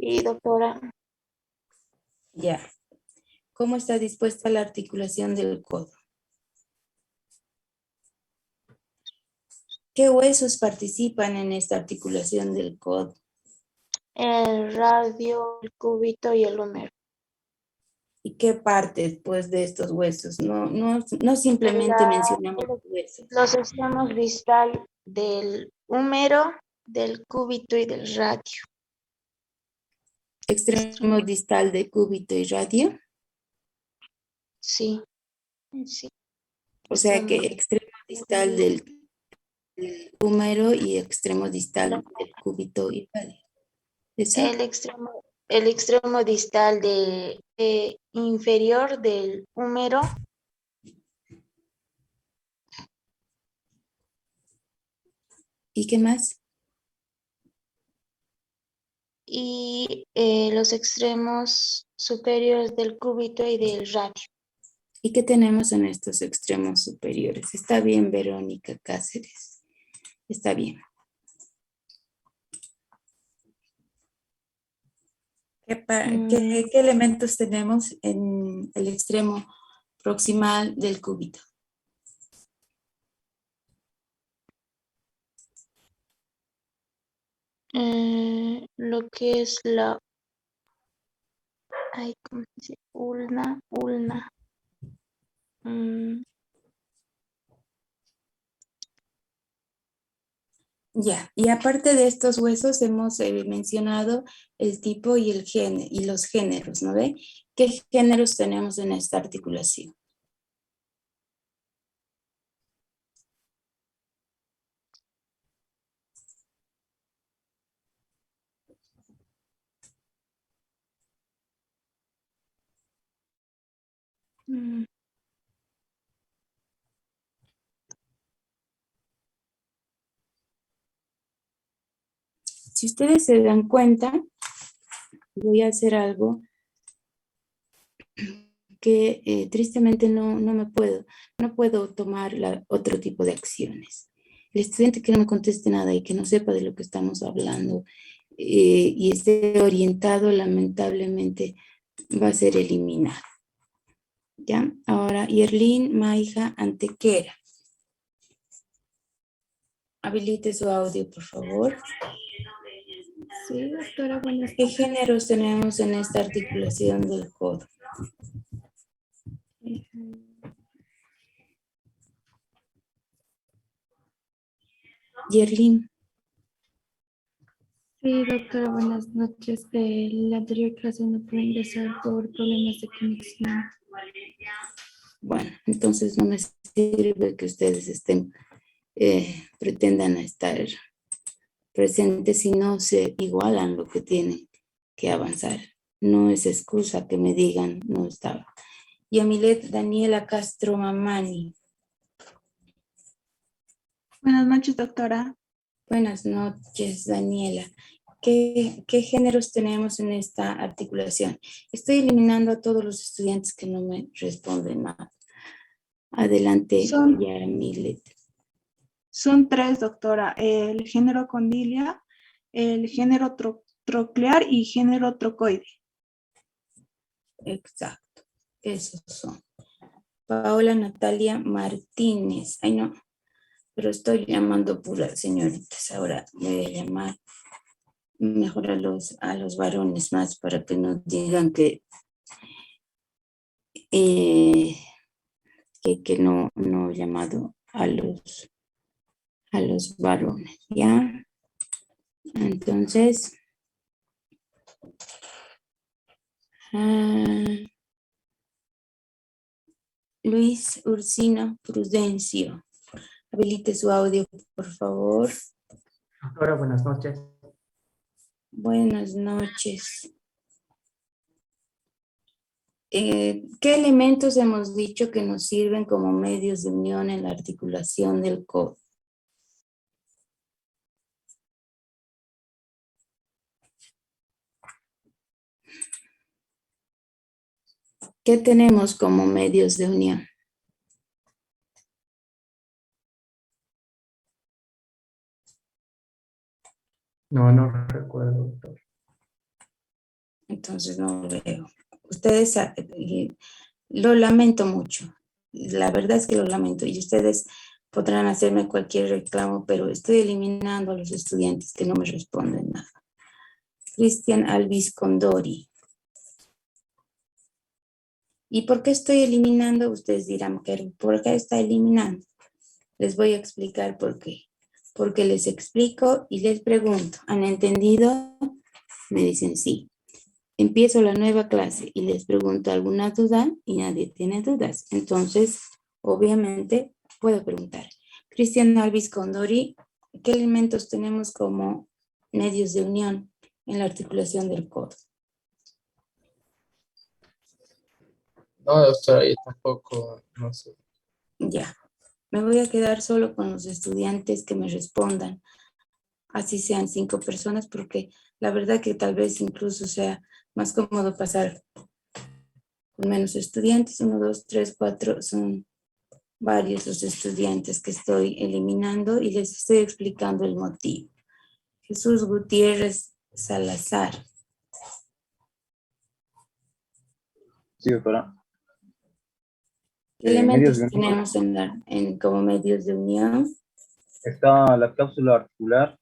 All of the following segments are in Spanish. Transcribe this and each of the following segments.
Sí, doctora. Ya. ¿Cómo está dispuesta la articulación del codo? ¿Qué huesos participan en esta articulación del codo? El radio, el cúbito y el húmero. ¿Y qué partes, pues, de estos huesos? No simplemente La- mencionamos huesos. los extremos distal del húmero, del cúbito y del radio. Extremo distal de cúbito y radio. Sí, sí. O sea Extremo. que extremo distal del húmero y extremo distal del cúbito y radio. ¿Eso? El extremo distal inferior del húmero ¿Y qué más? y los extremos superiores del cúbito y del radio. ¿Y qué tenemos en estos extremos superiores? Está bien, Verónica Cáceres. Está bien. ¿Qué elementos tenemos en el extremo proximal del cúbito? Lo que es la, ay, ¿cómo se dice? Ulna. Mm, Ya, y aparte de estos huesos hemos mencionado el tipo y el género y los géneros, ¿no ve? ¿Qué géneros tenemos en esta articulación? mm, Si ustedes se dan cuenta, voy a hacer algo que tristemente no puedo tomar otro tipo de acciones. El estudiante que no me conteste nada y que no sepa de lo que estamos hablando y esté orientado, lamentablemente va a ser eliminado. ¿Ya? Ahora, Yerlin Maija Antequera. Habilite su audio, por favor. Sí, doctora, buenas ¿Qué noches. géneros tenemos en esta articulación del codo? Yerlin. Sí, doctora, buenas noches. La anterior clase no pude ingresar por problemas de conexión. Bueno, entonces no me sirve que ustedes pretendan estar presentes si no se igualan lo que tienen que avanzar. No es excusa que me digan no estaba. Yamilet Daniela Castro Mamani. Buenas noches, doctora. Buenas noches, Daniela. ¿Qué géneros tenemos en esta articulación? Estoy eliminando a todos los estudiantes que no me responden nada. Adelante, Yamilet. Son tres, doctora. El género condilia, el género troclear y género trocoide. Exacto, esos son. Paola Natalia Martínez. Ay, no, pero estoy llamando puras señoritas. Ahora voy a llamar mejor a los varones más para que no digan eh, que no he llamado a los varones, ¿ya? Entonces, Luis Ursino Prudencio. Habilite su audio, por favor. Doctora, buenas noches. Buenas noches. ¿Qué elementos hemos dicho que nos sirven como medios de unión en la articulación del codo? ¿Qué tenemos como medios de unión? No recuerdo, doctor. Entonces no veo. Ustedes, lo lamento mucho. La verdad es que lo lamento. Y ustedes podrán hacerme cualquier reclamo, pero estoy eliminando a los estudiantes que no me responden nada. Cristian Alvis Condori. ¿Y por qué estoy eliminando? Ustedes dirán, ¿por qué está eliminando? Les voy a explicar por qué. Porque les explico y les pregunto, ¿han entendido? Me dicen sí. Empiezo la nueva clase y les pregunto alguna duda y nadie tiene dudas. Entonces, obviamente, puedo preguntar. Cristian Alvis Condori, ¿qué elementos tenemos como medios de unión en la articulación del codo? No, doctora, yo tampoco, no sé. Ya, me voy a quedar solo con los estudiantes que me respondan, así sean 5 personas, porque la verdad que tal vez incluso sea más cómodo pasar con menos estudiantes. 1, 2, 3, 4, son varios los estudiantes que estoy eliminando y les estoy explicando el motivo. Jesús Gutiérrez Salazar. Sí, doctora. ¿Qué elementos Medios de unión. tenemos como medios de unión? Está la cápsula articular,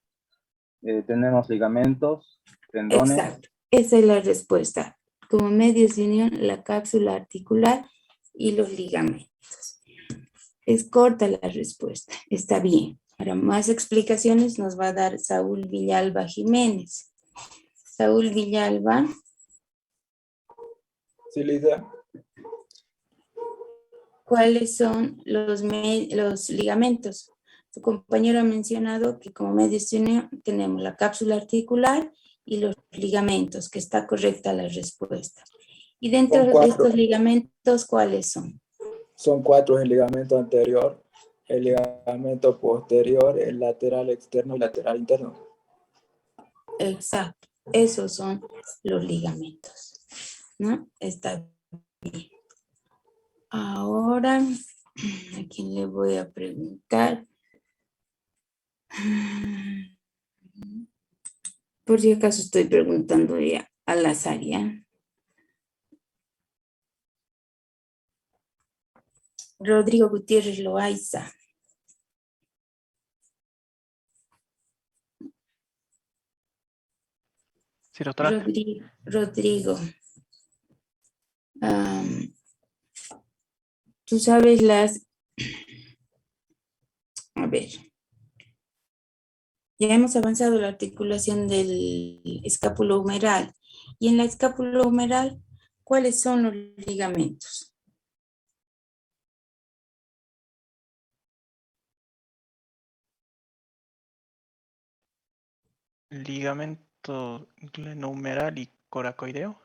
tenemos ligamentos, tendones. Exacto, esa es la respuesta. Como medios de unión, la cápsula articular y los ligamentos. Es corta la respuesta, está bien. Para más explicaciones nos va a dar Saúl Villalba Jiménez. Saúl Villalba. Sí, Lidia. ¿Cuáles son los ligamentos? Tu compañero ha mencionado que como medios de unión tenemos la cápsula articular y los ligamentos, que está correcta la respuesta. Y dentro de estos ligamentos, ¿cuáles son? Son 4: el ligamento anterior, el ligamento posterior, el lateral externo y lateral interno. Exacto, esos son los ligamentos, ¿no? Está bien. Ahora, ¿a quién le voy a preguntar? Por si acaso estoy preguntando ya al azar, ¿ya? Rodrigo Gutiérrez Loaiza. Sí, doctora. Rodrigo. Tú sabes a ver, ya hemos avanzado la articulación del escapulohumeral. Y en la escapulohumeral, ¿cuáles son los ligamentos? Ligamento glenohumeral y coracoideo.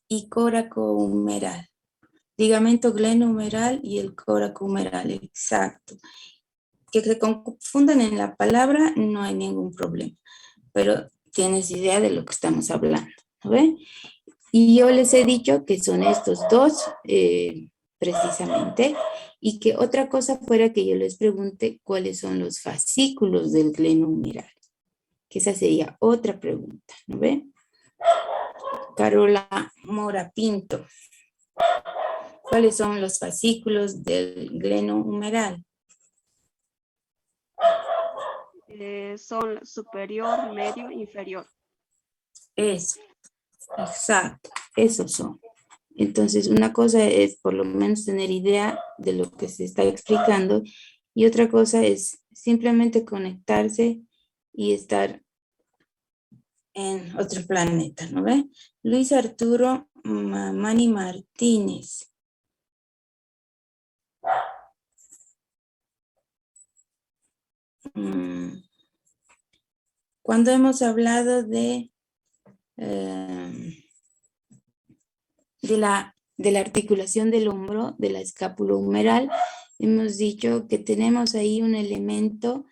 Y coracohumeral. Ligamento glenohumeral y el coracohumeral, exacto. Que se confundan en la palabra, no hay ningún problema. Pero tienes idea de lo que estamos hablando, ¿no ven? Y yo les he dicho que son estos dos, precisamente, y que otra cosa fuera que yo les pregunte cuáles son los fascículos del glenohumeral, que esa sería otra pregunta, ¿no ven? Carola Mora Pinto, ¿cuáles son los fascículos del glenohumeral? Son superior, medio, inferior. Eso, exacto, esos son. Entonces, una cosa es por lo menos tener idea de lo que se está explicando y otra cosa es simplemente conectarse y estar en otro planeta, ¿no ve? Luis Arturo Mamani Martínez. Cuando hemos hablado de la articulación del hombro, de la escapulohumeral, hemos dicho que tenemos ahí un elemento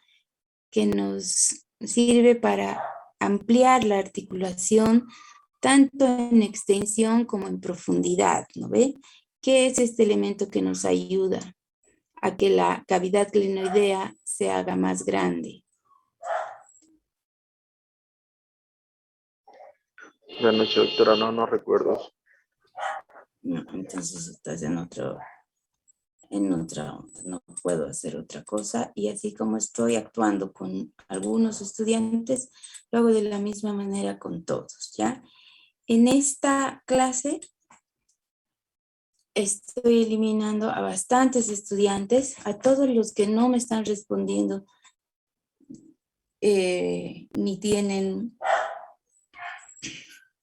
que nos sirve para ampliar la articulación tanto en extensión como en profundidad, ¿no ve? ¿Qué es este elemento que nos ayuda a que la cavidad glenoidea se haga más grande? Buenas noches, doctora. No recuerdo. No, entonces estás en otra onda, no puedo hacer otra cosa. Y así como estoy actuando con algunos estudiantes, lo hago de la misma manera con todos, ¿ya? En esta clase estoy eliminando a bastantes estudiantes, a todos los que no me están respondiendo ni tienen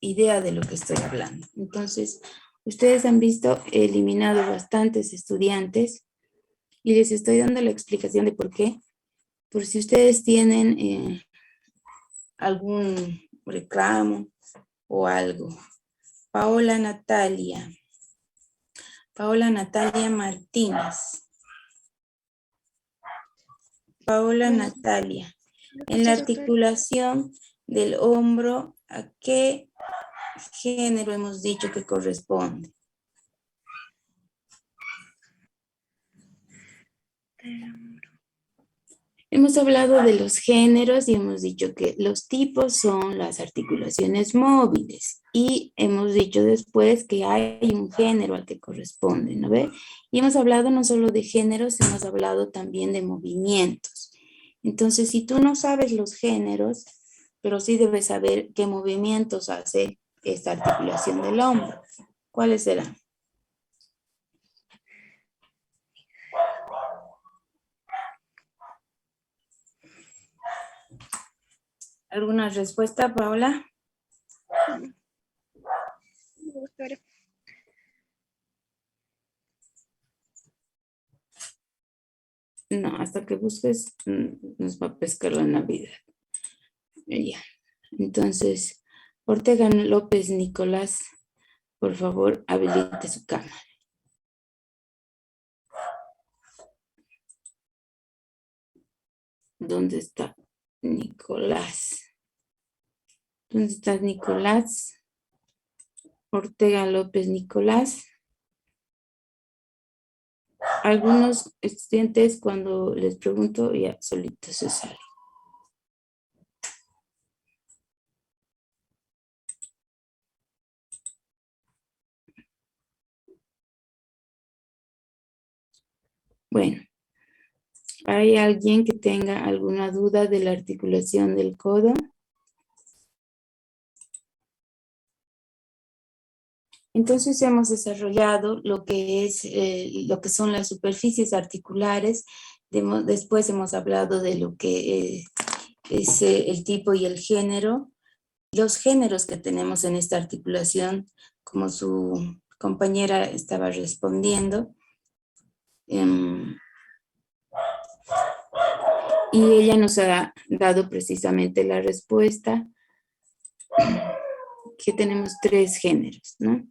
idea de lo que estoy hablando. Entonces, ustedes han visto, he eliminado bastantes estudiantes y les estoy dando la explicación de por qué. Por si ustedes tienen algún reclamo o algo. Paola Natalia Martínez. Paola Natalia. En la articulación del hombro, ¿a qué género hemos dicho que corresponde? Hemos hablado de los géneros y hemos dicho que los tipos son las articulaciones móviles y hemos dicho después que hay un género al que corresponde, ¿no ve? Y hemos hablado no solo de géneros, hemos hablado también de movimientos. Entonces, si tú no sabes los géneros, pero sí debes saber qué movimientos hace esta articulación del hombro. ¿Cuáles serán? ¿Alguna respuesta, Paola? No, hasta que busques nos va a pescar la Navidad. Ya. Entonces, Ortega López Nicolás, por favor, habilite su cámara. ¿Dónde está Nicolás? ¿Dónde está Nicolás? Ortega López Nicolás. Algunos estudiantes cuando les pregunto ya solitos se salen. Bueno, ¿hay alguien que tenga alguna duda de la articulación del codo? Entonces hemos desarrollado lo que es lo que son las superficies articulares. Después hemos hablado de lo que es el tipo y el género. Los géneros que tenemos en esta articulación, como su compañera estaba respondiendo. Y ella nos ha dado precisamente la respuesta que tenemos 3 géneros, ¿no?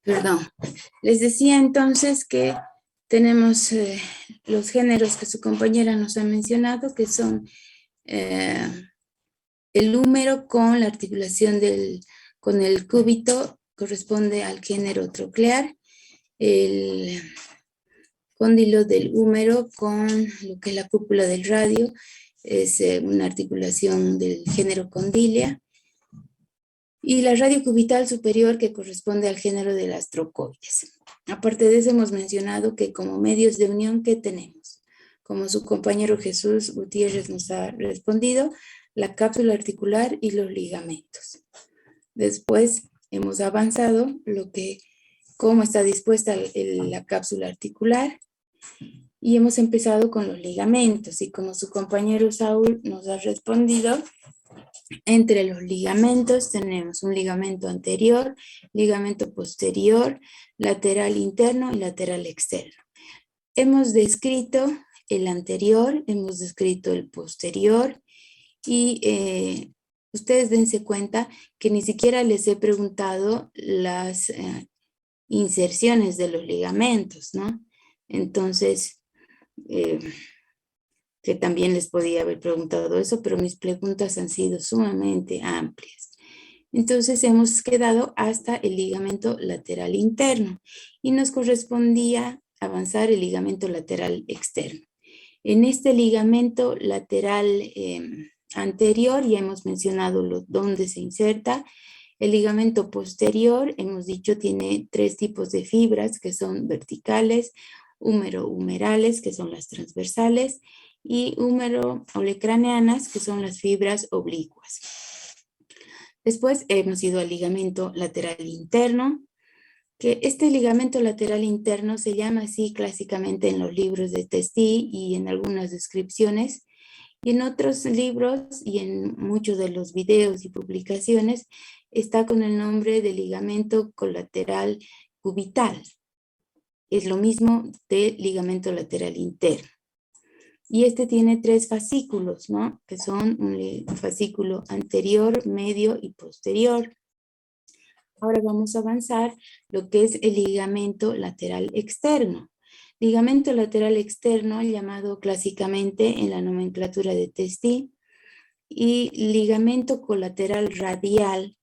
Perdón. Les decía entonces que tenemos los géneros que su compañera nos ha mencionado, que son el húmero con la articulación con el cúbito, corresponde al género troclear, el cóndilo del húmero con lo que es la cúpula del radio, es una articulación del género condilia, y la radio cubital superior que corresponde al género de las trocoides. Aparte de eso hemos mencionado que como medios de unión, ¿qué tenemos? Como su compañero Jesús Gutiérrez nos ha respondido, la cápsula articular y los ligamentos. Después hemos avanzado cómo está dispuesta la cápsula articular y hemos empezado con los ligamentos y como su compañero Saúl nos ha respondido, entre los ligamentos tenemos un ligamento anterior, ligamento posterior, lateral interno y lateral externo. Hemos descrito el anterior, hemos descrito el posterior y ustedes dense cuenta que ni siquiera les he preguntado las inserciones de los ligamentos, ¿no? Entonces, que también les podía haber preguntado eso, pero mis preguntas han sido sumamente amplias. Entonces hemos quedado hasta el ligamento lateral interno y nos correspondía avanzar el ligamento lateral externo. En este ligamento lateral anterior ya hemos mencionado dónde se inserta. El ligamento posterior, hemos dicho, tiene 3 tipos de fibras que son verticales, húmero-humerales, que son las transversales, y húmero-olecraneanas, que son las fibras oblicuas. Después hemos ido al ligamento lateral interno, que este ligamento lateral interno se llama así clásicamente en los libros de Testí y en algunas descripciones, y en otros libros y en muchos de los videos y publicaciones está con el nombre de ligamento colateral cubital. Es lo mismo de ligamento lateral interno. Y este tiene 3 fascículos, ¿no? Que son un fascículo anterior, medio y posterior. Ahora vamos a avanzar lo que es el ligamento lateral externo. Ligamento lateral externo, llamado clásicamente en la nomenclatura de Testí, y ligamento colateral radial,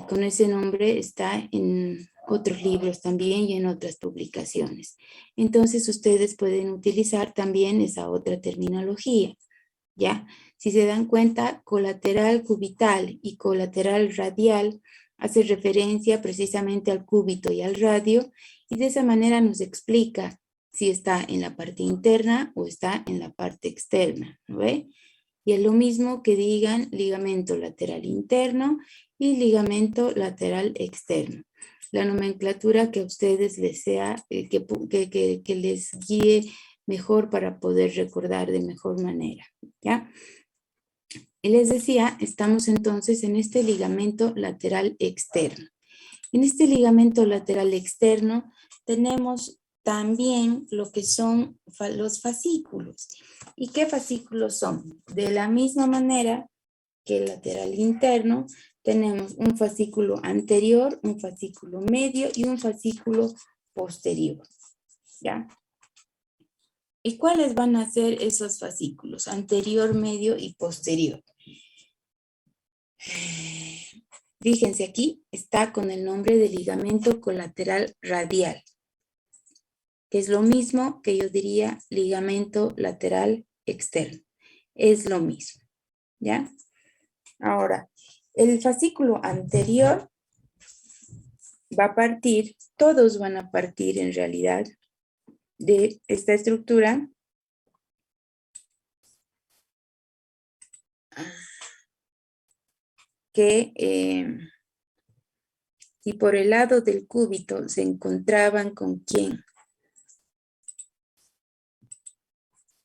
con ese nombre está en otros libros también y en otras publicaciones. Entonces ustedes pueden utilizar también esa otra terminología, ¿ya? Si se dan cuenta, colateral cubital y colateral radial hace referencia precisamente al cúbito y al radio, y de esa manera nos explica si está en la parte interna o está en la parte externa, ¿no ve? Y es lo mismo que digan ligamento lateral interno y ligamento lateral externo. La nomenclatura que a ustedes les sea, que les guíe mejor para poder recordar de mejor manera, ¿ya? Y les decía, estamos entonces en este ligamento lateral externo. En este ligamento lateral externo tenemos también lo que son los fascículos. ¿Y qué fascículos son? De la misma manera que el lateral interno, tenemos un fascículo anterior, un fascículo medio y un fascículo posterior, ¿ya? ¿Y cuáles van a ser esos fascículos? Anterior, medio y posterior. Fíjense aquí, está con el nombre de ligamento colateral radial, que es lo mismo que yo diría ligamento lateral externo. Es lo mismo, ¿ya? Ahora, el fascículo anterior va a partir, todos van a partir en realidad de esta estructura que si por el lado del cúbito se encontraban con quién.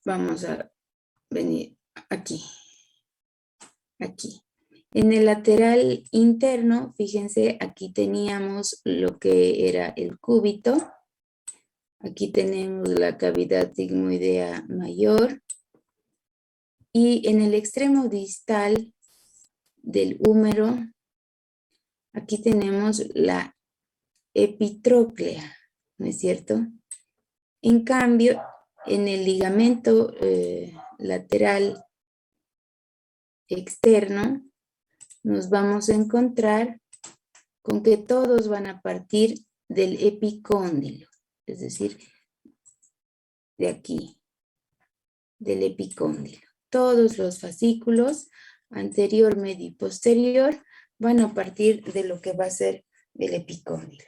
Vamos a venir aquí. Aquí. En el lateral interno, fíjense, aquí teníamos lo que era el cúbito. Aquí tenemos la cavidad sigmoidea mayor. Y en el extremo distal del húmero, aquí tenemos la epitróclea, ¿no es cierto? En cambio, en el ligamento lateral externo, nos vamos a encontrar con que todos van a partir del epicóndilo, es decir, de aquí, del epicóndilo. Todos los fascículos, anterior, medio y posterior, van a partir de lo que va a ser el epicóndilo.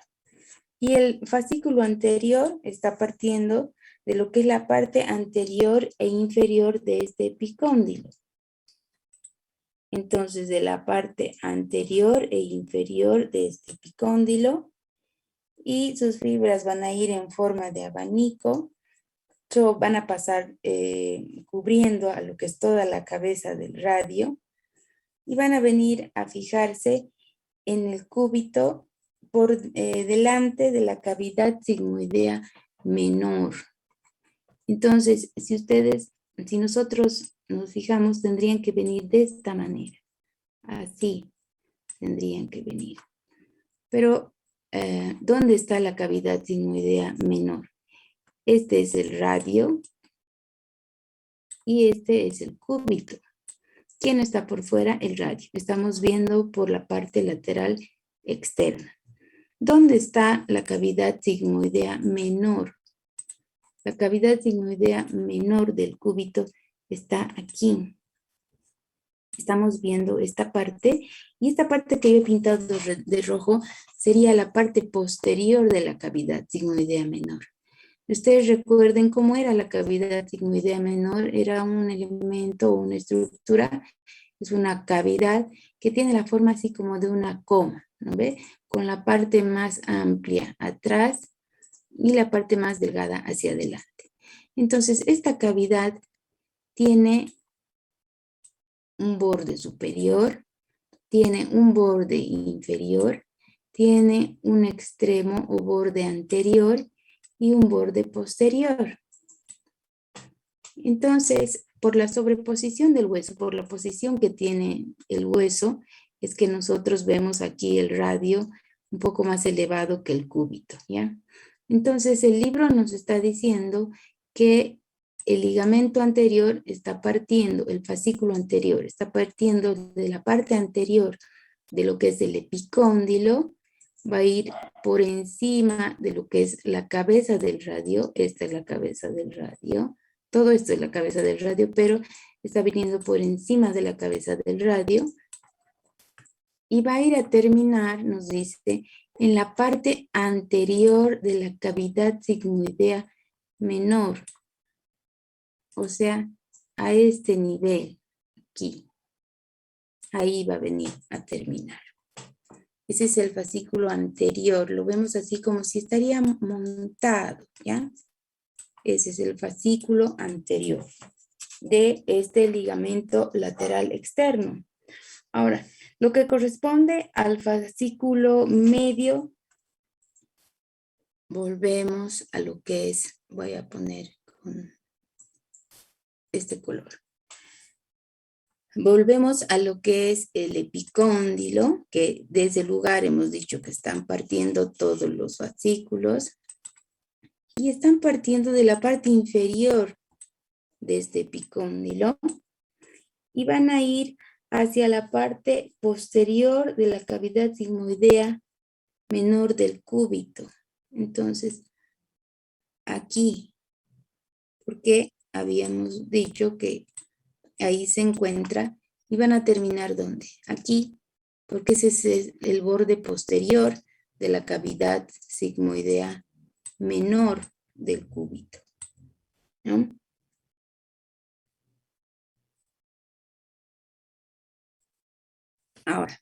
Y el fascículo anterior está partiendo de lo que es la parte anterior e inferior de este epicóndilo. Entonces, de la parte anterior e inferior de este epicóndilo, y sus fibras van a ir en forma de abanico, van a pasar cubriendo a lo que es toda la cabeza del radio, y van a venir a fijarse en el cúbito por delante de la cavidad sigmoidea menor. Entonces, si nosotros nos fijamos, tendrían que venir de esta manera. Así tendrían que venir. Pero, ¿dónde está la cavidad sigmoidea menor? Este es el radio y este es el cúbito. ¿Quién está por fuera? El radio. Estamos viendo por la parte lateral externa. ¿Dónde está la cavidad sigmoidea menor? La cavidad sigmoidea menor del cúbito está aquí. Estamos viendo esta parte y esta parte que yo he pintado de rojo sería la parte posterior de la cavidad sigmoidea menor. Ustedes recuerden cómo era la cavidad sigmoidea menor, era un elemento o una estructura, es una cavidad que tiene la forma así como de una coma, ¿no ve? Con la parte más amplia atrás y la parte más delgada hacia adelante. Entonces, esta cavidad tiene un borde superior, tiene un borde inferior, tiene un extremo o borde anterior y un borde posterior. Entonces, por la sobreposición del hueso, por la posición que tiene el hueso, es que nosotros vemos aquí el radio un poco más elevado que el cúbito, ¿ya? Entonces, el libro nos está diciendo que el ligamento anterior está partiendo, el fascículo anterior está partiendo de la parte anterior de lo que es el epicóndilo, va a ir por encima de lo que es la cabeza del radio. Esta es la cabeza del radio. Todo esto es la cabeza del radio, pero está viniendo por encima de la cabeza del radio. Y va a ir a terminar, nos dice, en la parte anterior de la cavidad sigmoidea menor. O sea, a este nivel, aquí. Ahí va a venir a terminar. Ese es el fascículo anterior. Lo vemos así como si estaría montado, ¿ya? Ese es el fascículo anterior de este ligamento lateral externo. Ahora, lo que corresponde al fascículo medio, volvemos a lo que es, voy a poner con este color. Volvemos a lo que es el epicóndilo, que de ese lugar hemos dicho que están partiendo todos los fascículos y están partiendo de la parte inferior de este epicóndilo y van a ir hacia la parte posterior de la cavidad sigmoidea menor del cúbito. Entonces, aquí, porque habíamos dicho que ahí se encuentra y van a terminar ¿dónde? Aquí, porque ese es el borde posterior de la cavidad sigmoidea menor del cúbito, ¿no? Ahora,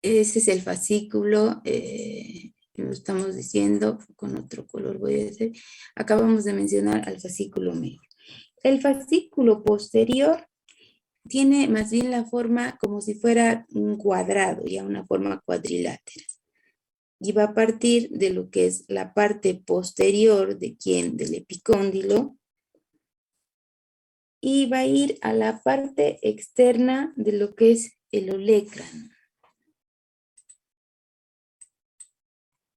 ese es el fascículo, lo estamos diciendo con otro color, voy a decir, acabamos de mencionar al fascículo medio. El fascículo posterior tiene más bien la forma como si fuera un cuadrado, ya una forma cuadrilátera. Y va a partir de lo que es la parte posterior de del epicóndilo y va a ir a la parte externa de lo que es el olecrano.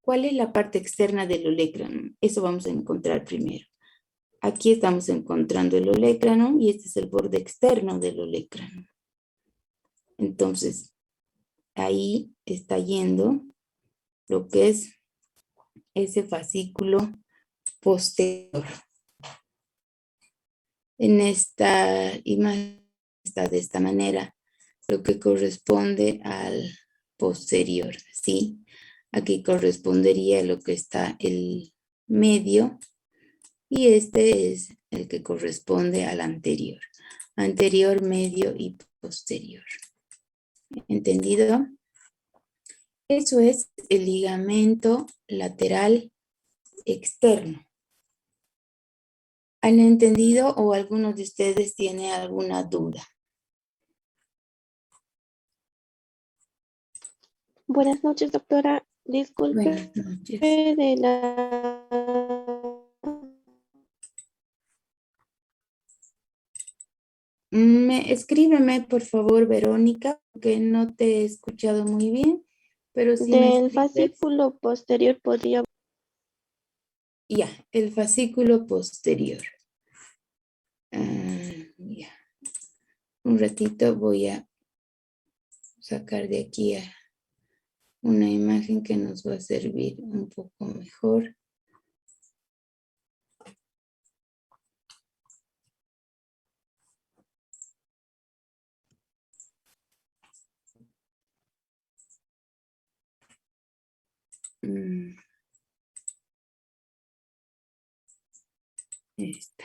¿Cuál es la parte externa del olecrano? Eso vamos a encontrar primero. Aquí estamos encontrando el olecrano y este es el borde externo del olecrano. Entonces, ahí está yendo lo que es ese fascículo posterior. En esta imagen está de esta manera, lo que corresponde al posterior, ¿sí? Aquí correspondería lo que está el medio y este es el que corresponde al anterior. Anterior, medio y posterior. ¿Entendido? Eso es el ligamento lateral externo. ¿Han entendido o alguno de ustedes tiene alguna duda? Buenas noches, doctora. Disculpe Buenas noches. de la Escríbeme, por favor, Verónica, que no te he escuchado muy bien, pero si me Del escribes, fascículo posterior podría. ya, el fascículo posterior. Ya, un ratito voy a sacar de aquí una imagen que nos va a servir un poco mejor. Esta.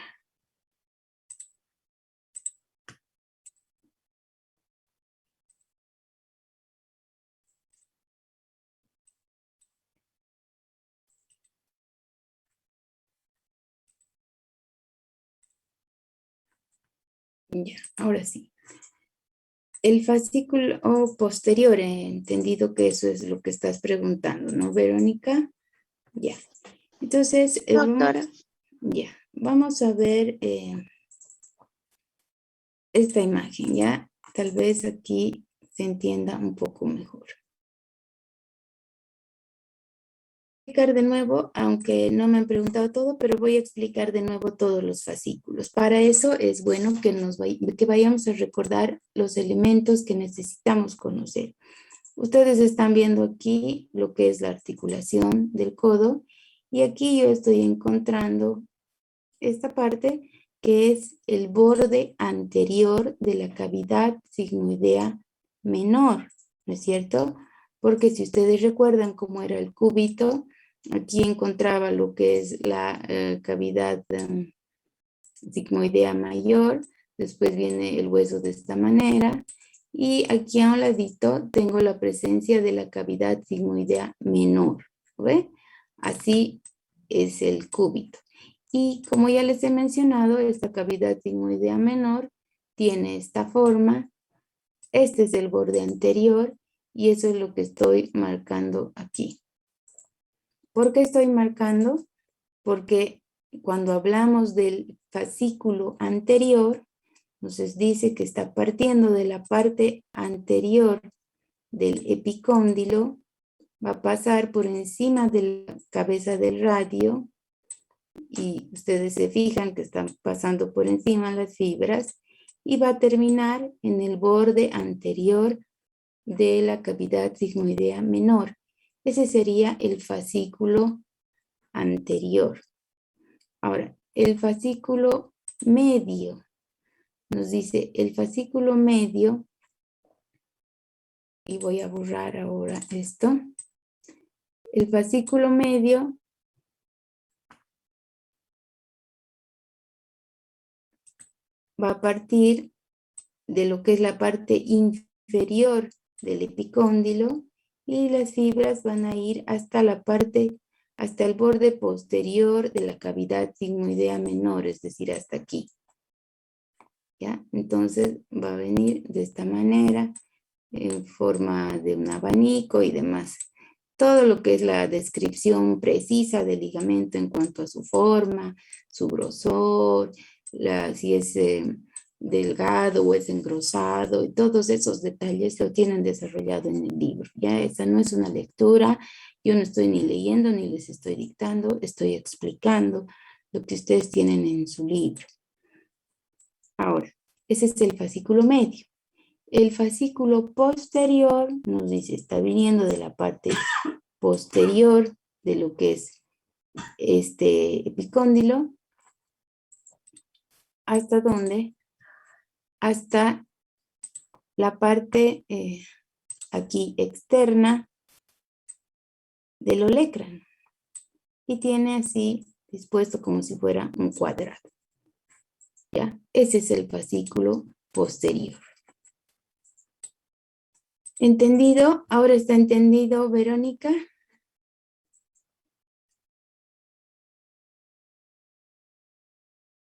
Ya, ahora sí. El fascículo posterior, he entendido que eso es lo que estás preguntando, ¿no, Verónica? Ya. Entonces, Doctora. vamos a ver esta imagen, ¿ya? Tal vez aquí se entienda un poco mejor. Explicar de nuevo, aunque no me han preguntado todo, pero voy a explicar de nuevo todos los fascículos. Para eso es bueno que vayamos a recordar los elementos que necesitamos conocer. Ustedes están viendo aquí lo que es la articulación del codo y aquí yo estoy encontrando esta parte que es el borde anterior de la cavidad sigmoidea menor, ¿no es cierto? Porque si ustedes recuerdan cómo era el cúbito, aquí encontraba lo que es la cavidad sigmoidea mayor, después viene el hueso de esta manera, y aquí a un ladito tengo la presencia de la cavidad sigmoidea menor, ¿ve? Así es el cúbito. Y como ya les he mencionado, esta cavidad sigmoidea menor tiene esta forma. Este es el borde anterior y eso es lo que estoy marcando aquí. ¿Por qué estoy marcando? Porque cuando hablamos del fascículo anterior, entonces dice que está partiendo de la parte anterior del epicóndilo, va a pasar por encima de la cabeza del radio y ustedes se fijan que están pasando por encima las fibras y va a terminar en el borde anterior de la cavidad sigmoidea menor. Ese sería el fascículo anterior. Ahora, el fascículo medio. Nos dice el fascículo medio, y voy a borrar ahora esto. El fascículo medio va a partir de lo que es la parte inferior del epicóndilo y las fibras van a ir hasta hasta el borde posterior de la cavidad sigmoidea menor, es decir, hasta aquí. ¿Ya? Entonces va a venir de esta manera, en forma de un abanico y demás. Todo lo que es la descripción precisa del ligamento en cuanto a su forma, su grosor, si es delgado o es engrosado, y todos esos detalles lo tienen desarrollado en el libro. Ya esa no es una lectura, yo no estoy ni leyendo ni les estoy dictando, estoy explicando lo que ustedes tienen en su libro. Ahora, ese es el fascículo medio. El fascículo posterior nos dice, está viniendo de la parte posterior de lo que es este epicóndilo. ¿Hasta dónde? Hasta la parte aquí externa del olecrano. Y tiene así dispuesto como si fuera un cuadrado. ¿Ya? Ese es el fascículo posterior. ¿Entendido? ¿Ahora está entendido, Verónica?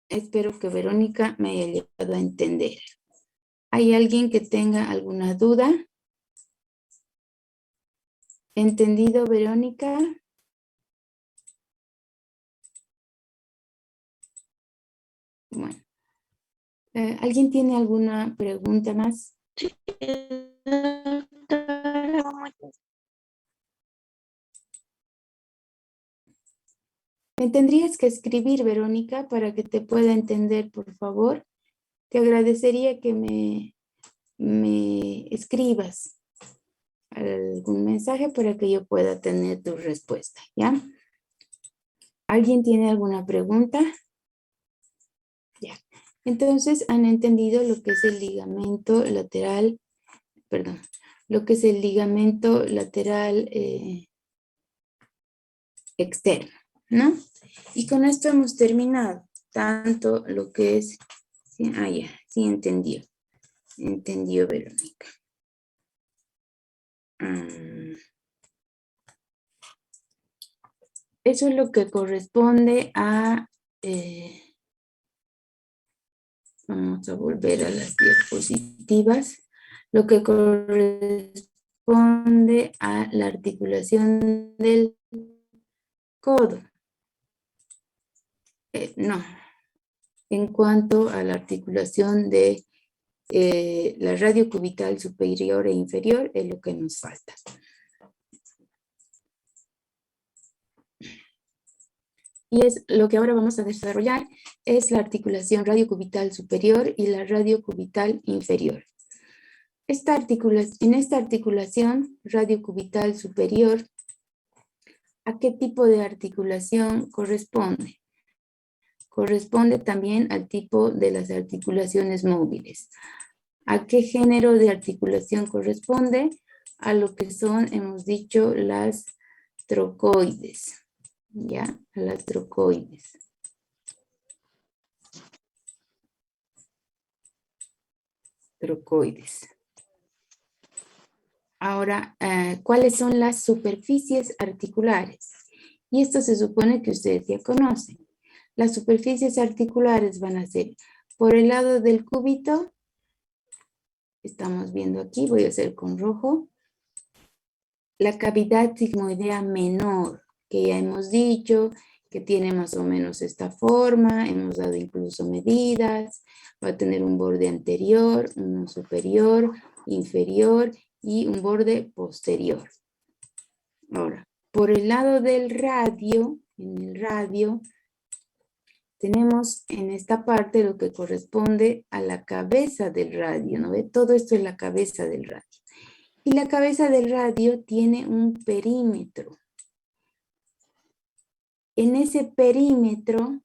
Espero que Verónica me haya llegado a entender. ¿Hay alguien que tenga alguna duda? ¿Entendido, Verónica? Bueno, ¿Alguien tiene alguna pregunta más? Me tendrías que escribir, Verónica, para que te pueda entender, por favor. Te agradecería que me escribas algún mensaje para que yo pueda tener tu respuesta, ¿ya? ¿Alguien tiene alguna pregunta? Ya. Entonces, han entendido lo que es el ligamento lateral, perdón, lo que es el ligamento lateral externo, ¿no? Y con esto hemos terminado, tanto lo que es, ya, sí entendió Verónica. Eso es lo que corresponde a, vamos a volver a las diapositivas, lo que corresponde a la articulación del codo. No, en cuanto a la articulación de la radio cubital superior e inferior es lo que nos falta. Y es lo que ahora vamos a desarrollar, es la articulación radiocubital superior y la radiocubital inferior. En esta articulación radiocubital superior, ¿a qué tipo de articulación corresponde? Corresponde también al tipo de las articulaciones móviles. ¿A qué género de articulación corresponde? A lo que son, hemos dicho, las trocoides. ¿Ya? A las trocoides. Trocoides. Ahora, ¿cuáles son las superficies articulares? Y esto se supone que ustedes ya conocen. Las superficies articulares van a ser por el lado del cúbito. Estamos viendo aquí, voy a hacer con rojo. La cavidad sigmoidea menor, que ya hemos dicho que tiene más o menos esta forma, hemos dado incluso medidas, va a tener un borde anterior, uno superior, inferior y un borde posterior. Ahora, por el lado del radio, en el radio, tenemos en esta parte lo que corresponde a la cabeza del radio, ¿no ve? Todo esto es la cabeza del radio. Y la cabeza del radio tiene un perímetro. En ese perímetro,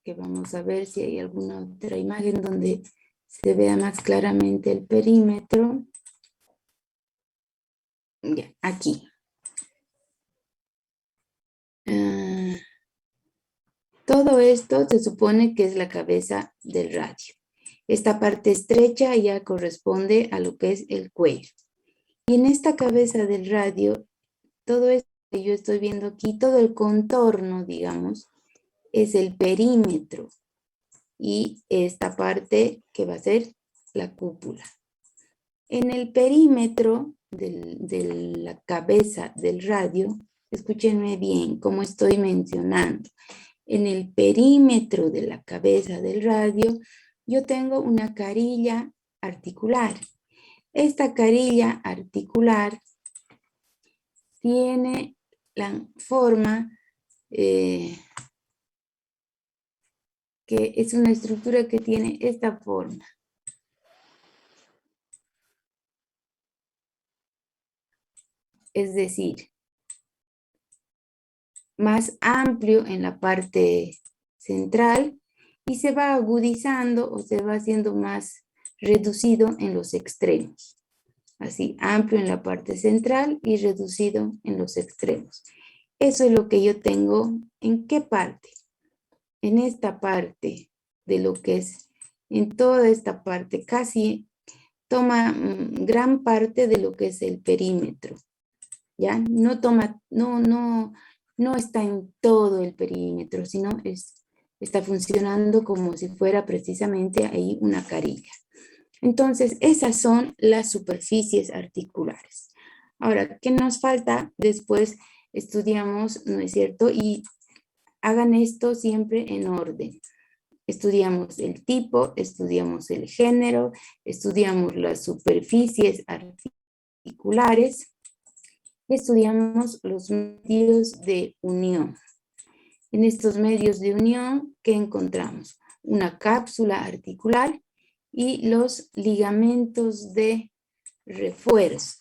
que vamos a ver si hay alguna otra imagen donde se vea más claramente el perímetro. Ya, aquí. Todo esto se supone que es la cabeza del radio. Esta parte estrecha ya corresponde a lo que es el cuello. Y en esta cabeza del radio, todo esto que yo estoy viendo aquí, todo el contorno, digamos, es el perímetro. Y esta parte que va a ser la cúpula. En el perímetro de la cabeza del radio, escúchenme bien cómo estoy mencionando. En el perímetro de la cabeza del radio, yo tengo una carilla articular. Esta carilla articular tiene la forma que es una estructura que tiene esta forma. Es decir, más amplio en la parte central y se va agudizando o se va haciendo más reducido en los extremos. Así, amplio en la parte central y reducido en los extremos. Eso es lo que yo tengo. ¿En qué parte? En esta parte de lo que es, en toda esta parte, casi toma gran parte de lo que es el perímetro. ¿Ya? No toma, no está en todo el perímetro, sino está funcionando como si fuera precisamente ahí una carilla. Entonces, esas son las superficies articulares. Ahora, ¿qué nos falta? Después estudiamos, ¿no es cierto? Y hagan esto siempre en orden. Estudiamos el tipo, estudiamos el género, estudiamos las superficies articulares, estudiamos los medios de unión. En estos medios de unión, ¿qué encontramos? Una cápsula articular y los ligamentos de refuerzo,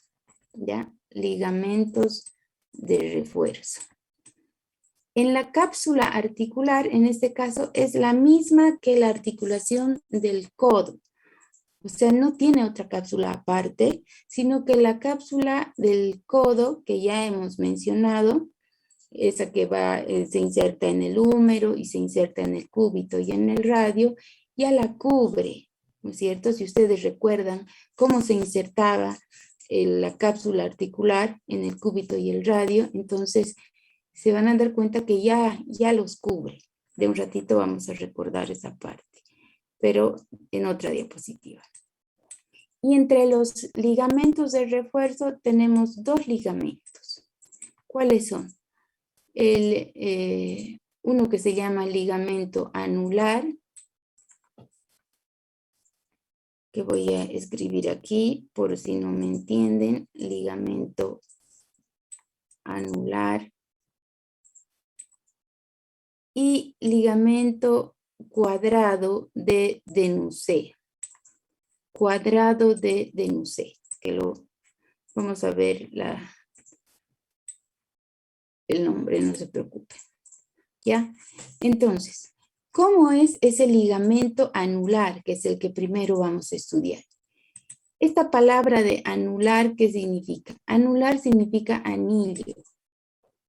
¿ya? Ligamentos de refuerzo. En la cápsula articular, en este caso, es la misma que la articulación del codo. O sea, no tiene otra cápsula aparte, sino que la cápsula del codo, que ya hemos mencionado, esa que se inserta en el húmero y se inserta en el cúbito y en el radio, ya la cubre, ¿no es cierto? Si ustedes recuerdan cómo se insertaba la cápsula articular en el cúbito y el radio, entonces se van a dar cuenta que ya los cubre. De un ratito vamos a recordar esa parte, pero en otra diapositiva. Y entre los ligamentos de refuerzo tenemos dos ligamentos. ¿Cuáles son? Uno que se llama ligamento anular, que voy a escribir aquí por si no me entienden, ligamento anular, y ligamento cuadrado de Denusé. Cuadrado de Denusé, que lo vamos a ver el nombre, no se preocupen. ¿Ya? Entonces, ¿cómo es ese ligamento anular, que es el que primero vamos a estudiar? Esta palabra de anular, ¿qué significa? Anular significa anillo.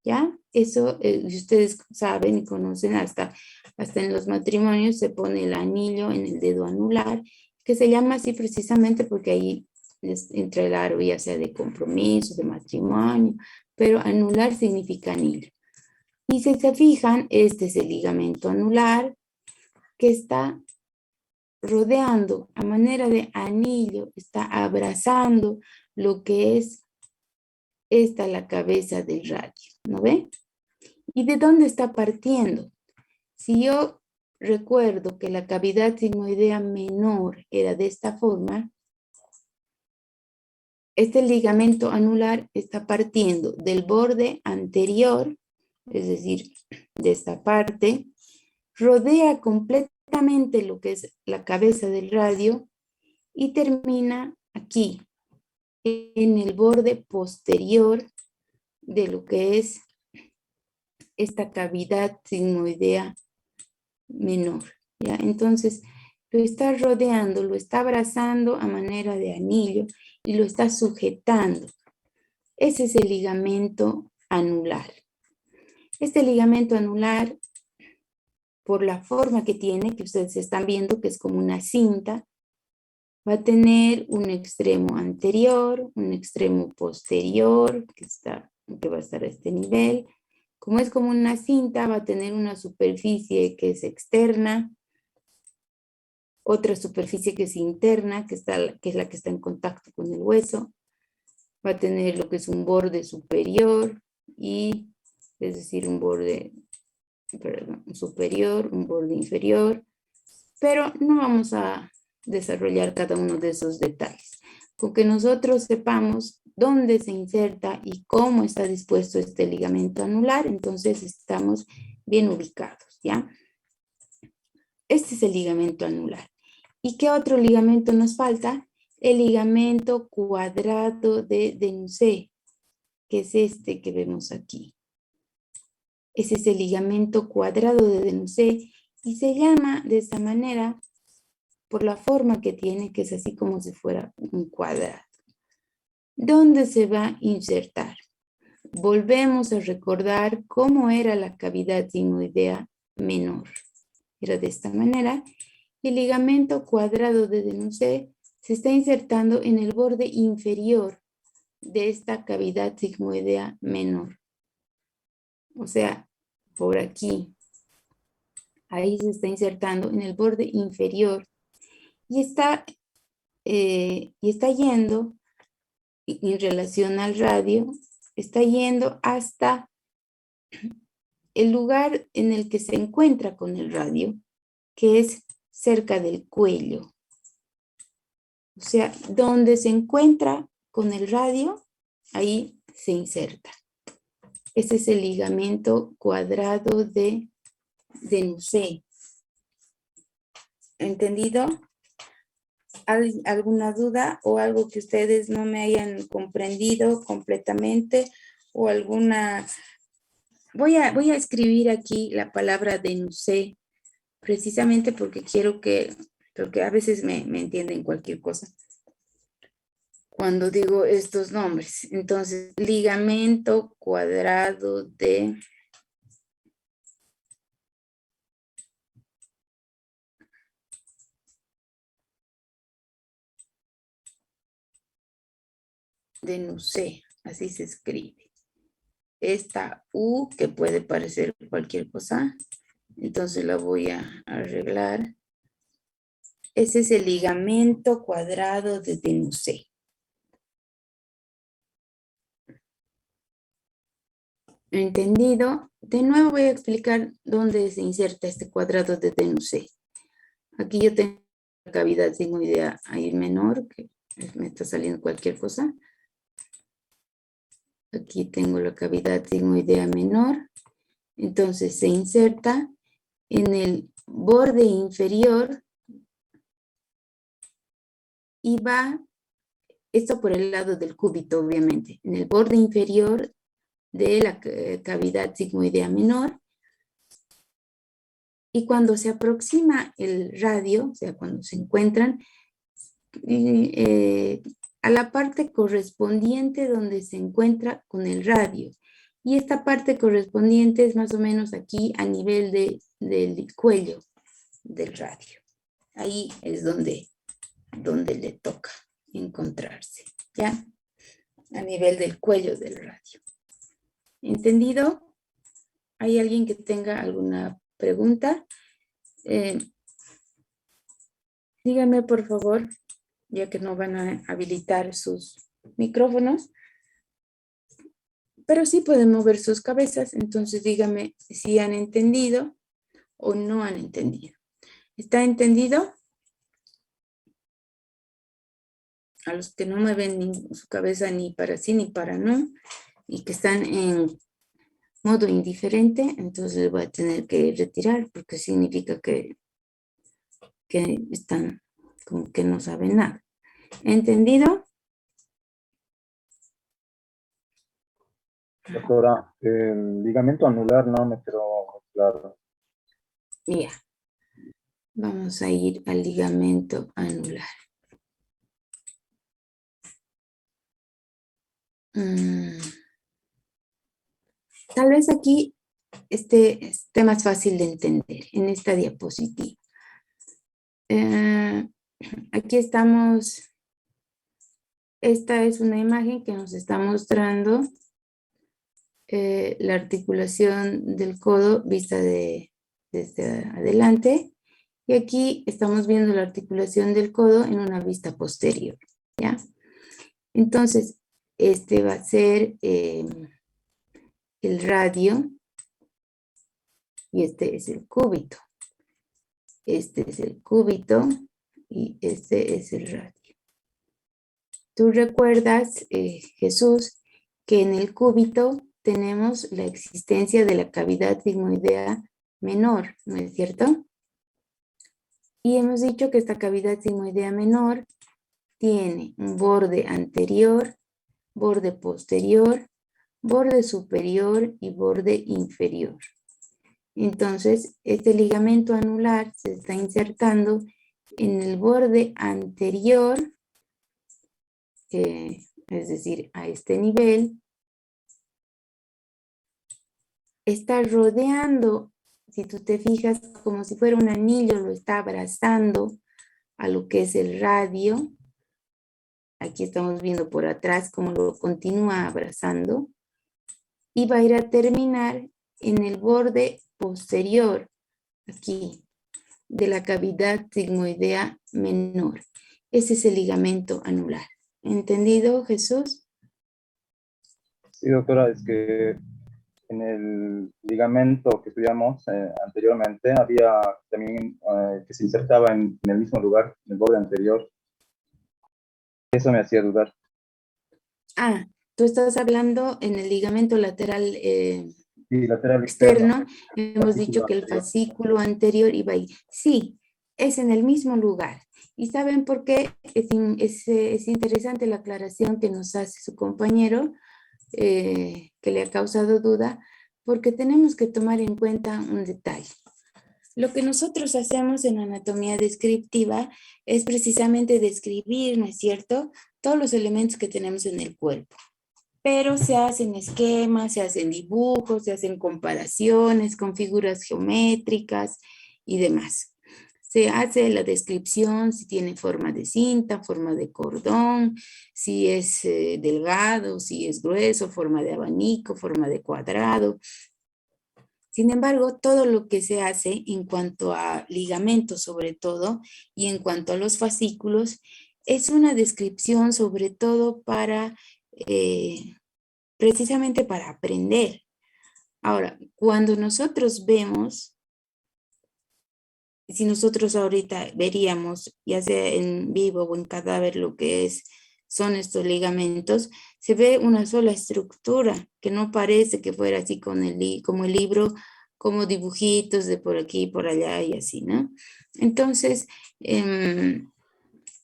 ¿Ya? Eso ustedes saben y conocen, hasta en los matrimonios se pone el anillo en el dedo anular, que se llama así precisamente porque ahí entra el aro, ya sea de compromiso, de matrimonio, pero anular significa anillo. Y si se fijan, este es el ligamento anular que está rodeando a manera de anillo, está abrazando lo que es la cabeza del radio, ¿no ve? ¿Y de dónde está partiendo? Si yo recuerdo que la cavidad sigmoidea menor era de esta forma, este ligamento anular está partiendo del borde anterior, es decir, de esta parte, rodea completamente lo que es la cabeza del radio y termina aquí, en el borde posterior de lo que es esta cavidad sigmoidea menor, ¿ya? Entonces, lo está rodeando, lo está abrazando a manera de anillo y lo está sujetando. Ese es el ligamento anular. Este ligamento anular, por la forma que tiene, que ustedes están viendo que es como una cinta, va a tener un extremo anterior, un extremo posterior, que va a estar a este nivel. Como es como una cinta, va a tener una superficie que es externa, otra superficie que es interna, que es la que está en contacto con el hueso. Va a tener lo que es un borde superior y, es decir, un borde superior, un borde inferior, pero no vamos a desarrollar cada uno de esos detalles. Con que nosotros sepamos dónde se inserta y cómo está dispuesto este ligamento anular, entonces estamos bien ubicados, ¿ya? Este es el ligamento anular. ¿Y qué otro ligamento nos falta? El ligamento cuadrado de Denusé, que es este que vemos aquí. Ese es el ligamento cuadrado de Denusé y se llama de esta manera por la forma que tiene, que es así como si fuera un cuadrado. ¿Dónde se va a insertar? Volvemos a recordar cómo era la cavidad sigmoidea menor. Era de esta manera. El ligamento cuadrado de Denusé se está insertando en el borde inferior de esta cavidad sigmoidea menor. O sea, por aquí. Ahí se está insertando en el borde inferior y está yendo en relación al radio, está yendo hasta el lugar en el que se encuentra con el radio, que es cerca del cuello. O sea, donde se encuentra con el radio, ahí se inserta. Ese es el ligamento cuadrado de Denusé. ¿Entendido? ¿Alguna duda o algo que ustedes no me hayan comprendido completamente? O alguna... Voy a escribir aquí la palabra Denusé, precisamente porque quiero porque a veces me entienden cualquier cosa cuando digo estos nombres. Entonces, ligamento cuadrado de Denusé, así se escribe. Esta U que puede parecer cualquier cosa, entonces la voy a arreglar. Ese es el ligamento cuadrado de Denusé. ¿Entendido? De nuevo voy a explicar dónde se inserta este cuadrado de Denusé. Aquí yo tengo la cavidad sigmoidea ahí menor, que me está saliendo cualquier cosa. Aquí tengo la cavidad sigmoidea menor. Entonces se inserta en el borde inferior y va, esto por el lado del cúbito obviamente, en el borde inferior de la cavidad sigmoidea menor. Y cuando se aproxima el radio, o sea, cuando se encuentran, a la parte correspondiente donde se encuentra con el radio. Y esta parte correspondiente es más o menos aquí a nivel del cuello del radio. Ahí es donde le toca encontrarse, ¿ya? A nivel del cuello del radio. ¿Entendido? ¿Hay alguien que tenga alguna pregunta? Díganme, por favor, ya que no van a habilitar sus micrófonos, pero sí pueden mover sus cabezas, entonces díganme si han entendido o no han entendido. ¿Está entendido? A los que no mueven su cabeza ni para sí ni para no, y que están en modo indiferente, entonces voy a tener que retirar porque significa que están como que no saben nada. ¿Entendido? Doctora, el ligamento anular no me quedó claro. Ya. Vamos a ir al ligamento anular. Tal vez aquí esté más fácil de entender en esta diapositiva. Aquí estamos, esta es una imagen que nos está mostrando la articulación del codo vista desde adelante. Y aquí estamos viendo la articulación del codo en una vista posterior, ¿ya? Entonces, este va a ser el radio y este es el cúbito. Este es el cúbito y este es el radio. Tú recuerdas, Jesús, que en el cúbito tenemos la existencia de la cavidad sigmoidea menor, ¿no es cierto? Y hemos dicho que esta cavidad sigmoidea menor tiene un borde anterior, borde posterior, borde superior y borde inferior. Entonces, este ligamento anular se está insertando en el borde anterior, es decir, a este nivel. Está rodeando, si tú te fijas, como si fuera un anillo, lo está abrazando a lo que es el radio. Aquí estamos viendo por atrás cómo lo continúa abrazando. Y va a ir a terminar en el borde posterior, aquí, de la cavidad sigmoidea menor. Ese es el ligamento anular. ¿Entendido, Jesús? Sí, doctora, es que en el ligamento que estudiamos anteriormente, había también que se insertaba en el mismo lugar, en el borde anterior. Eso me hacía dudar. Ah, tú estás hablando en el ligamento lateral Sí, lateral externo. externo. Hemos dicho que el fascículo anterior iba ahí. Sí, es en el mismo lugar. ¿Y saben por qué? Es interesante la aclaración que nos hace su compañero, que le ha causado duda, porque tenemos que tomar en cuenta un detalle. Lo que nosotros hacemos en anatomía descriptiva es precisamente describir, ¿no es cierto?, todos los elementos que tenemos en el cuerpo. Pero se hacen esquemas, se hacen dibujos, se hacen comparaciones con figuras geométricas y demás. Se hace la descripción si tiene forma de cinta, forma de cordón, si es delgado, si es grueso, forma de abanico, forma de cuadrado. Sin embargo, todo lo que se hace en cuanto a ligamentos sobre todo y en cuanto a los fascículos es una descripción sobre todo para, precisamente para aprender. Ahora, cuando nosotros vemos, si nosotros ahorita veríamos, ya sea en vivo o en cadáver, lo que son estos ligamentos, se ve una sola estructura, que no parece que fuera así como el libro, como dibujitos de por aquí y por allá y así, ¿no? Entonces, en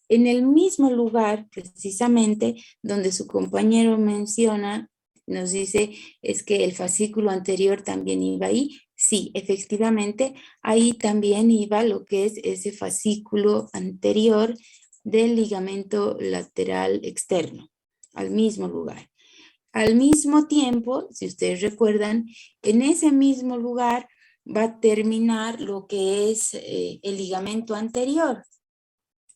el mismo lugar, precisamente, donde su compañero menciona, nos dice, es que el fascículo anterior también iba ahí. Sí, efectivamente, ahí también iba lo que es ese fascículo anterior del ligamento lateral externo, al mismo lugar. Al mismo tiempo, si ustedes recuerdan, en ese mismo lugar va a terminar lo que es el ligamento anterior,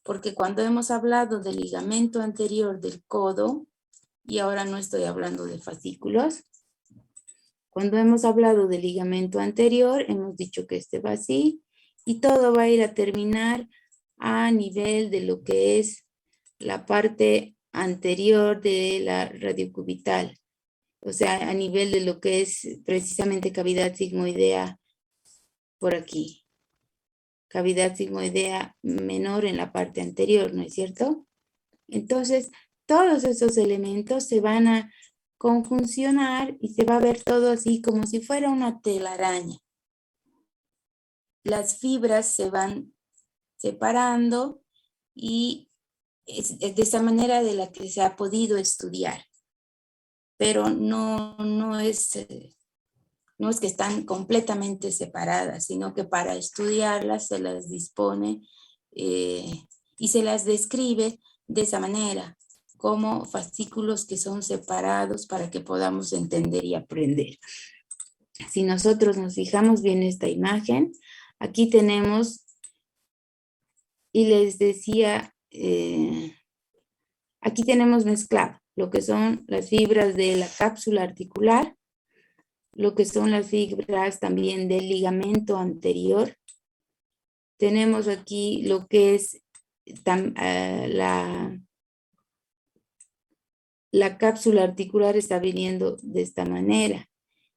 porque cuando hemos hablado del ligamento anterior del codo, y ahora no estoy hablando de fascículos, cuando hemos hablado del ligamento anterior, hemos dicho que este va así, y todo va a ir a terminar a nivel de lo que es la parte anterior de la radiocubital, o sea, a nivel de lo que es precisamente cavidad sigmoidea por aquí. Cavidad sigmoidea menor en la parte anterior, ¿no es cierto? Entonces, todos esos elementos se van a conjuncionar y se va a ver todo así como si fuera una telaraña. Las fibras se van separando y es de esa manera de la que se ha podido estudiar. Pero no es que están completamente separadas, sino que para estudiarlas se las dispone y se las describe de esa manera, como fascículos que son separados para que podamos entender y aprender. Si nosotros nos fijamos bien esta imagen, aquí tenemos, y les decía, aquí tenemos mezclado lo que son las fibras de la cápsula articular, lo que son las fibras también del ligamento anterior. Tenemos aquí lo que es la cápsula articular está viniendo de esta manera.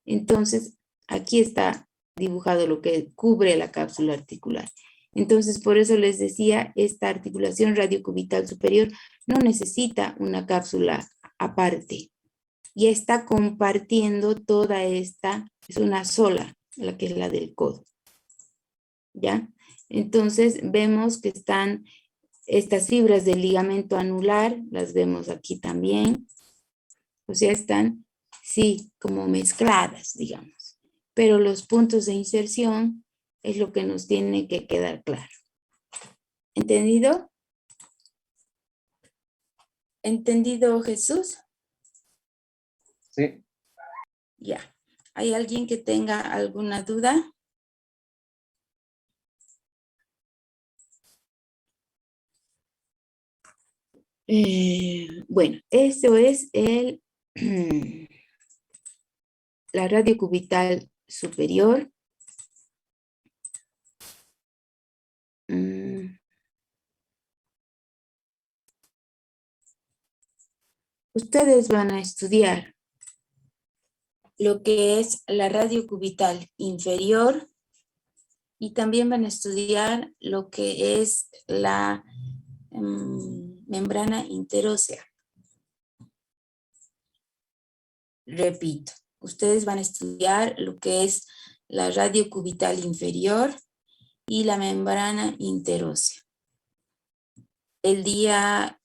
Entonces, aquí está dibujado lo que cubre la cápsula articular. Entonces, por eso les decía, esta articulación radiocubital superior no necesita una cápsula aparte. Y está compartiendo toda esta, es una sola, la que es la del codo. ¿Ya? Entonces, vemos que están estas fibras del ligamento anular, las vemos aquí también. O sea, están, sí, como mezcladas, digamos. Pero los puntos de inserción es lo que nos tiene que quedar claro. ¿Entendido? ¿Entendido, Jesús? Sí. Ya. ¿Hay alguien que tenga alguna duda? Bueno, eso es la radiocubital superior. Ustedes van a estudiar lo que es la radio cubital inferior y también van a estudiar lo que es la membrana interósea. Repito, ustedes van a estudiar lo que es la radio cubital inferior y la membrana interósea. El día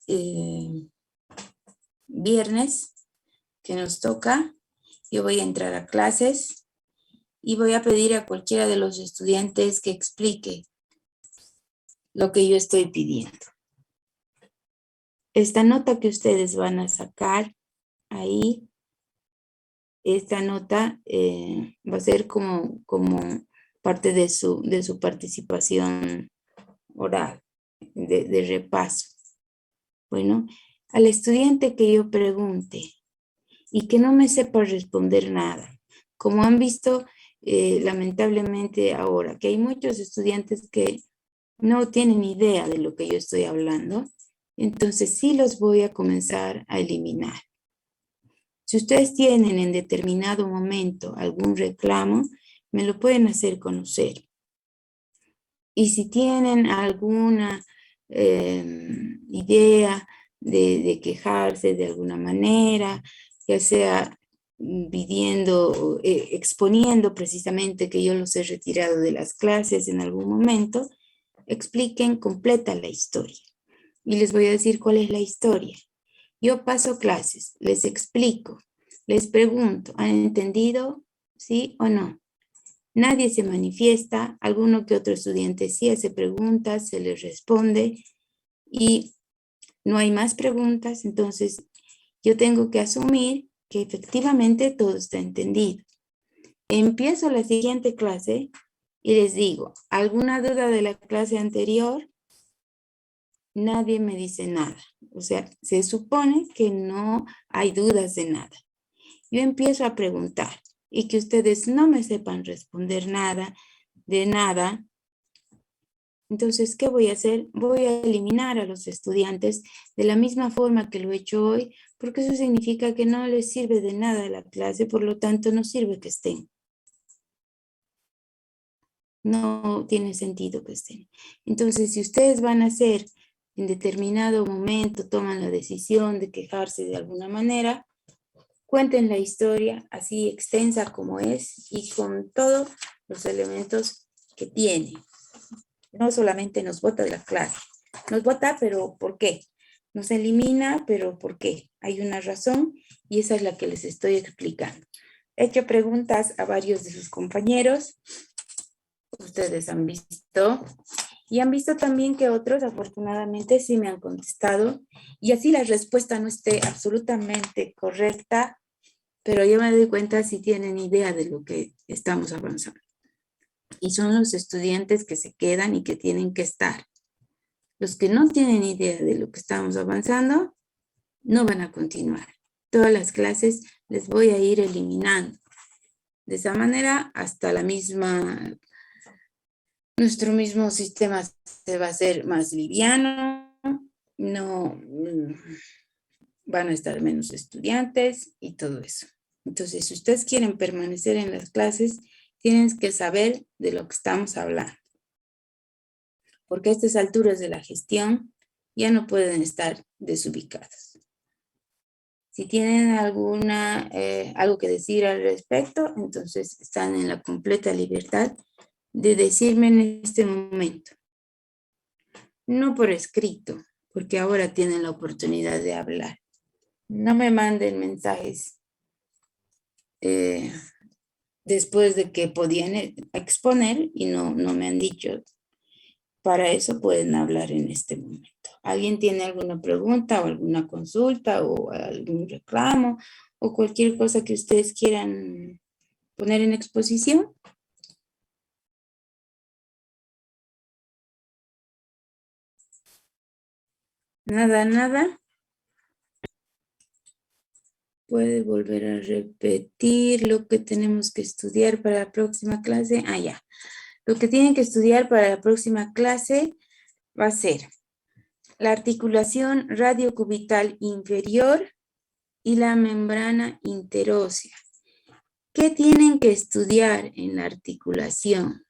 viernes que nos toca, yo voy a entrar a clases y voy a pedir a cualquiera de los estudiantes que explique lo que yo estoy pidiendo. Esta nota que ustedes van a sacar ahí, esta nota va a ser como parte de su participación oral, de repaso. Bueno, al estudiante que yo pregunte y que no me sepa responder nada, como han visto lamentablemente ahora, que hay muchos estudiantes que no tienen idea de lo que yo estoy hablando, entonces sí los voy a comenzar a eliminar. Si ustedes tienen en determinado momento algún reclamo, me lo pueden hacer conocer. Y si tienen alguna idea de quejarse de alguna manera, ya sea pidiendo, exponiendo precisamente que yo los he retirado de las clases en algún momento, expliquen completa la historia. Y les voy a decir cuál es la historia. Yo paso clases, les explico, les pregunto, ¿han entendido? ¿Sí o no? Nadie se manifiesta, alguno que otro estudiante sí hace preguntas, se les responde y no hay más preguntas, entonces yo tengo que asumir que efectivamente todo está entendido. Empiezo la siguiente clase y les digo, ¿alguna duda de la clase anterior? Nadie me dice nada. O sea, se supone que no hay dudas de nada. Yo empiezo a preguntar y que ustedes no me sepan responder nada, de nada. Entonces, ¿qué voy a hacer? Voy a eliminar a los estudiantes de la misma forma que lo he hecho hoy, porque eso significa que no les sirve de nada la clase, por lo tanto no sirve que estén. No tiene sentido que estén. Entonces, si ustedes van a hacer en determinado momento, toman la decisión de quejarse de alguna manera, cuenten la historia así extensa como es y con todos los elementos que tiene. No solamente nos bota de la clase. Nos bota, pero ¿por qué? Nos elimina, pero ¿por qué? Hay una razón y esa es la que les estoy explicando. He hecho preguntas a varios de sus compañeros. Ustedes han visto. Y han visto también que otros, afortunadamente, sí me han contestado. Y así la respuesta no esté absolutamente correcta, pero yo me doy cuenta si tienen idea de lo que estamos avanzando. Y son los estudiantes que se quedan y que tienen que estar. Los que no tienen idea de lo que estamos avanzando, no van a continuar. Todas las clases les voy a ir eliminando. De esa manera, hasta nuestro mismo sistema se va a hacer más liviano, no van a estar menos estudiantes y todo eso. Entonces, si ustedes quieren permanecer en las clases, tienen que saber de lo que estamos hablando. Porque a estas alturas de la gestión ya no pueden estar desubicados. Si tienen algo que decir al respecto, entonces están en la completa libertad de decirme en este momento. No por escrito, porque ahora tienen la oportunidad de hablar. No me manden mensajes después de que podían exponer y no me han dicho. Para eso pueden hablar en este momento. ¿Alguien tiene alguna pregunta o alguna consulta o algún reclamo o cualquier cosa que ustedes quieran poner en exposición? Nada. Puede volver a repetir lo que tenemos que estudiar para la próxima clase. Ya. Lo que tienen que estudiar para la próxima clase va a ser la articulación radiocubital inferior y la membrana interósea. ¿Qué tienen que estudiar en la articulación?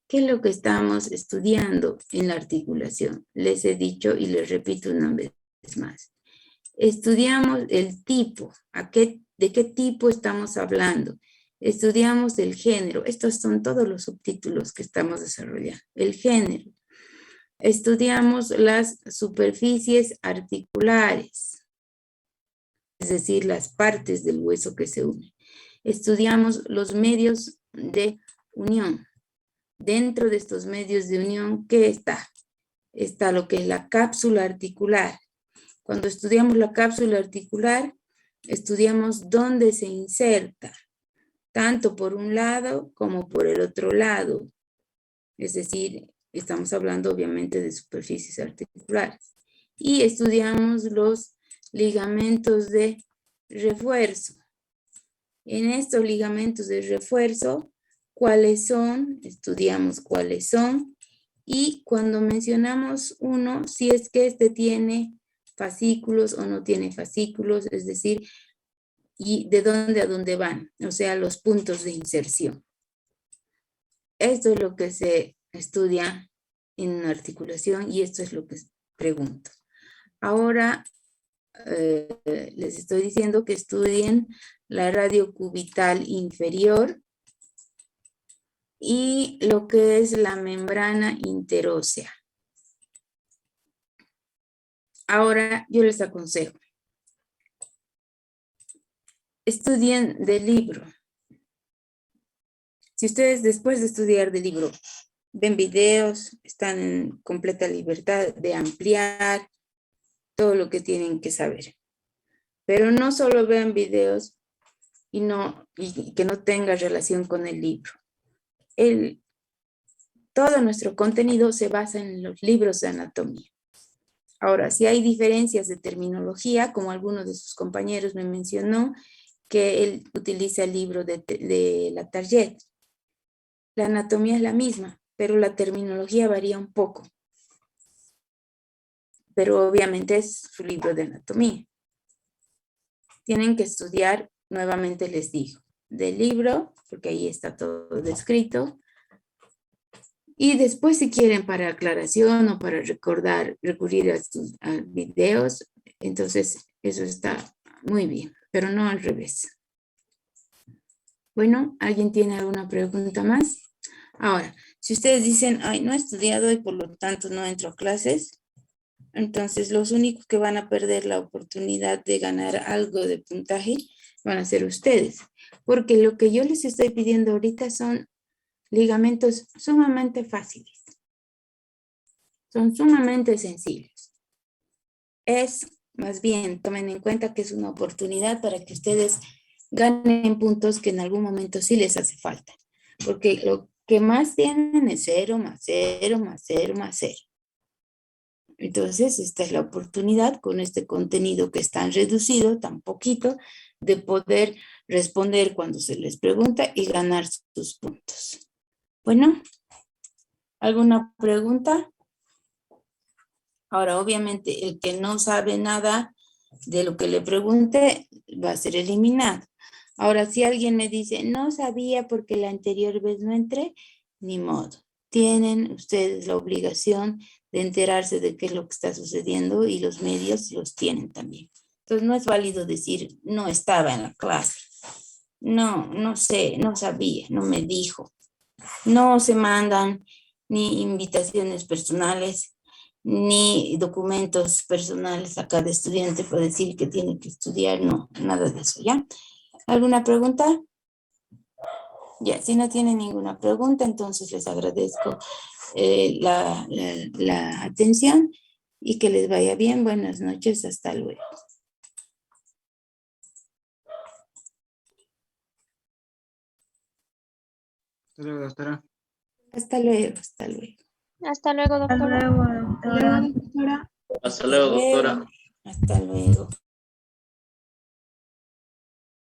¿Qué es lo que estamos estudiando en la articulación? Les he dicho y les repito una vez más. Estudiamos el tipo, ¿de qué tipo estamos hablando? Estudiamos el género, estos son todos los subtítulos que estamos desarrollando. El género. Estudiamos las superficies articulares, es decir, las partes del hueso que se unen. Estudiamos los medios de unión. Dentro de estos medios de unión, ¿qué está? Está lo que es la cápsula articular. Cuando estudiamos la cápsula articular, estudiamos dónde se inserta, tanto por un lado como por el otro lado. Es decir, estamos hablando obviamente de superficies articulares. Y estudiamos los ligamentos de refuerzo. En estos ligamentos de refuerzo, ¿cuáles son? Estudiamos cuáles son. Y cuando mencionamos uno, si es que este tiene fascículos o no tiene fascículos, es decir, y de dónde a dónde van, o sea, los puntos de inserción. Esto es lo que se estudia en una articulación y esto es lo que pregunto. Ahora les estoy diciendo que estudien la radio cubital inferior y lo que es la membrana interósea. Ahora yo les aconsejo, estudien del libro. Si ustedes después de estudiar del libro ven videos, están en completa libertad de ampliar todo lo que tienen que saber. Pero no solo vean videos y que no tenga relación con el libro. Todo nuestro contenido se basa en los libros de anatomía. Ahora, si hay diferencias de terminología, como alguno de sus compañeros me mencionó, que él utiliza el libro de la Target. La anatomía es la misma, pero la terminología varía un poco. Pero obviamente es su libro de anatomía. Tienen que estudiar, nuevamente les digo, del libro, porque ahí está todo descrito. Y después, si quieren para aclaración o para recurrir a videos, entonces eso está muy bien, pero no al revés. Bueno, ¿alguien tiene alguna pregunta más? Ahora, si ustedes dicen, ay, no he estudiado y por lo tanto no entro a clases, entonces los únicos que van a perder la oportunidad de ganar algo de puntaje van a ser ustedes, porque lo que yo les estoy pidiendo ahorita son ligamentos sumamente fáciles. Son sumamente sencillos. Más bien, tomen en cuenta que es una oportunidad para que ustedes ganen puntos que en algún momento sí les hace falta. Porque lo que más tienen es 0 más 0 más 0 más 0. Entonces, esta es la oportunidad con este contenido que es tan reducido, tan poquito, de poder responder cuando se les pregunta y ganar sus puntos. Bueno, ¿alguna pregunta? Ahora, obviamente, el que no sabe nada de lo que le pregunte va a ser eliminado. Ahora, si alguien me dice, no sabía porque la anterior vez no entré, ni modo. Tienen ustedes la obligación de enterarse de qué es lo que está sucediendo y los medios los tienen también. Entonces, no es válido decir, no estaba en la clase. No sé, no sabía, no me dijo. No se mandan ni invitaciones personales, ni documentos personales a cada estudiante para decir que tiene que estudiar, no, nada de eso, ¿ya? ¿Alguna pregunta? Ya, si no tienen ninguna pregunta, entonces les agradezco la atención y que les vaya bien. Buenas noches, hasta luego. Hasta luego, doctora. Hasta luego, hasta luego. Hasta luego, doctora. Hasta luego, doctora. Hasta luego, doctora. Hasta luego.